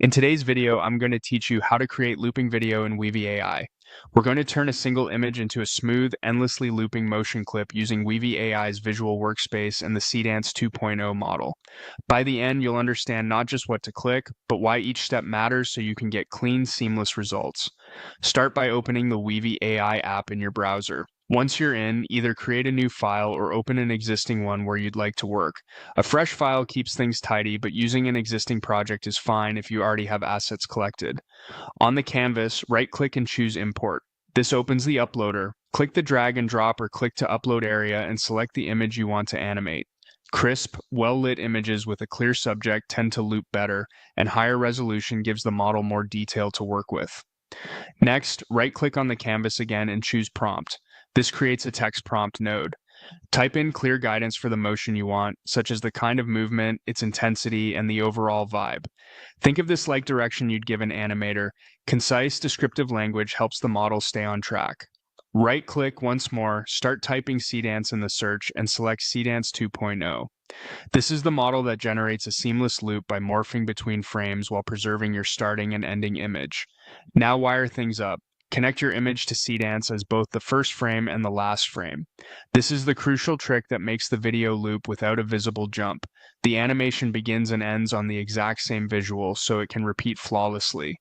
In today's video, I'm going to teach you how to create looping video in Weavy AI. We're going to turn a single image into a smooth, endlessly looping motion clip using Weavy AI's visual workspace and the Seedance 2.0 model. By the end, you'll understand not just what to click, but why each step matters so you can get clean, seamless results. Start by opening the Weavy AI app in your browser. Once you're in, either create a new file or open an existing one where you'd like to work. A fresh file keeps things tidy, but using an existing project is fine if you already have assets collected. On the canvas, right-click and choose Import. This opens the uploader. Click the drag and drop or click to upload area and select the image you want to animate. Crisp, well-lit images with a clear subject tend to loop better, and higher resolution gives the model more detail to work with. Next, right-click on the canvas again and choose Prompt. This creates a text prompt node. Type in clear guidance for the motion you want, such as the kind of movement, its intensity, and the overall vibe. Think of this like direction you'd give an animator. Concise, descriptive language helps the model stay on track. Right-click once more, start typing Seedance in the search, and select Seedance 2.0. This is the model that generates a seamless loop by morphing between frames while preserving your starting and ending image. Now wire things up. Connect your image to Seedance as both the first frame and the last frame. This is the crucial trick that makes the video loop without a visible jump. The animation begins and ends on the exact same visual, so it can repeat flawlessly.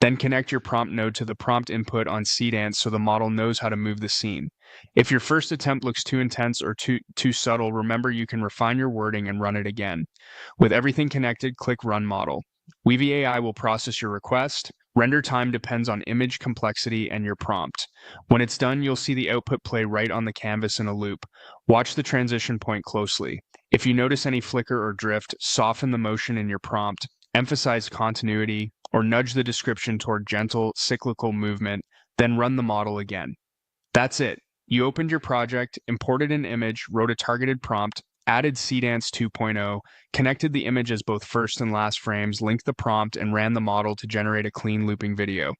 Then connect your prompt node to the prompt input on Seedance so the model knows how to move the scene. If your first attempt looks too intense or too subtle, remember you can refine your wording and run it again. With everything connected, click Run Model. Weavy AI will process your request. Render time depends on image complexity and your prompt. When it's done, you'll see the output play right on the canvas in a loop. Watch the transition point closely. If you notice any flicker or drift, soften the motion in your prompt, emphasize continuity, or nudge the description toward gentle, cyclical movement, then run the model again. That's it. You opened your project, imported an image, wrote a targeted prompt, added Seedance 2.0, connected the image as both first and last frames, linked the prompt, and ran the model to generate a clean looping video.